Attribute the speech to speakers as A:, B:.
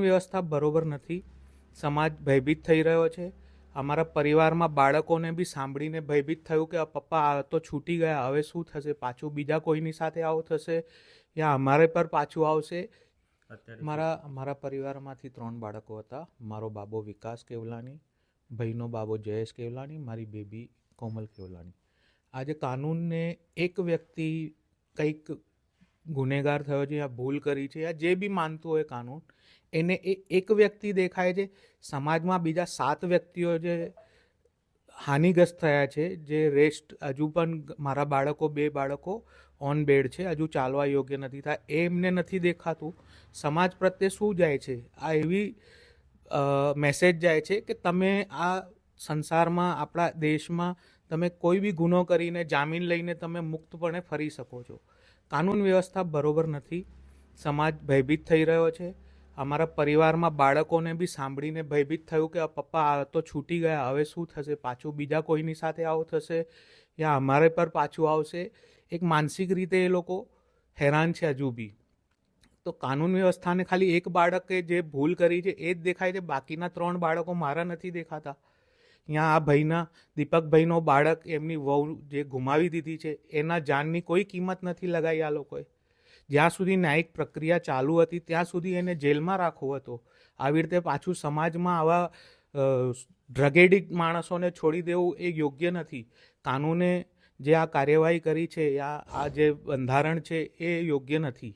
A: કાનૂન વ્યવસ્થા બરોબર નથી. સમાજ ભયભીત થઈ રહ્યો છે. અમારા પરિવારમાં બાળકોને બી સાંભળીને ભયભીત થયું કે પપ્પા આ તો છૂટી ગયા, હવે શું થશે, પાછું બીજા કોઈની સાથે આવું થશે યા અમારે પર પાછું આવશે. મારા પરિવારમાંથી 3 બાળકો હતા. મારો બાબો વિકાસ કેવલાની, ભાઈનો બાબો જયેશ કેવલાની, મારી બેબી કોમલ કેવલાની. આજે કાનૂનને એક વ્યક્તિ કંઈક ગુનેગાર થયો છે યા ભૂલ કરી છે યા જે બી માનતું હોય કાનૂન, એને એ એક વ્યક્તિ દેખાય છે. સમાજમાં બીજા 7 વ્યક્તિઓ જે હાનિગ્રસ્ત થયા છે, જે રેસ્ટ હજુ પણ મારા બાળકો 2 બાળકો ઓન બેડ છે, હજુ ચાલવા યોગ્ય નથી થાય, એ એમને નથી દેખાતું. સમાજ પ્રત્યે શું જાય છે? આ એવી મેસેજ જાય છે કે તમે આ સંસારમાં, આપણા દેશમાં તમે કોઈ બી ગુનો કરીને જામીન લઈને તમે મુક્તપણે ફરી શકો છો. કાનૂન વ્યવસ્થા બરોબર નથી. સમાજ ભયભીત થઈ રહ્યો છે. અમારા પરિવારમાં બાળકોને બી સાંભળીને ભયભીત થયું કે પપ્પા આ તો છૂટી ગયા, હવે શું થશે, પાછું બીજા કોઈની સાથે આવું થશે યા અમારે પર પાછું આવશે. એક માનસિક રીતે એ લોકો હેરાન છે હજુ બી. તો કાનૂન વ્યવસ્થાને ખાલી એક બાળકે જે ભૂલ કરી છે એ જ દેખાય છે, બાકીના 3 બાળકો મારા નથી દેખાતા. ત્યાં આ ભાઈના, દીપકભાઈનો બાળક, એમની વહુ જે ગુમાવી દીધી છે, એના જાનની કોઈ કિંમત નથી લગાવી આ લોકોએ. જ્યાં સુધી ન્યાયિક પ્રક્રિયા ચાલુ હતી ત્યાં સુધી એને જેલમાં રાખવો હતો. આવી રીતે પાછું સમાજમાં આવા ડ્રગ માણસોને છોડી દેવું એ યોગ્ય નથી. કાનૂને જે આ કાર્યવાહી કરી છે યા આ જે બંધારણ છે એ યોગ્ય નથી.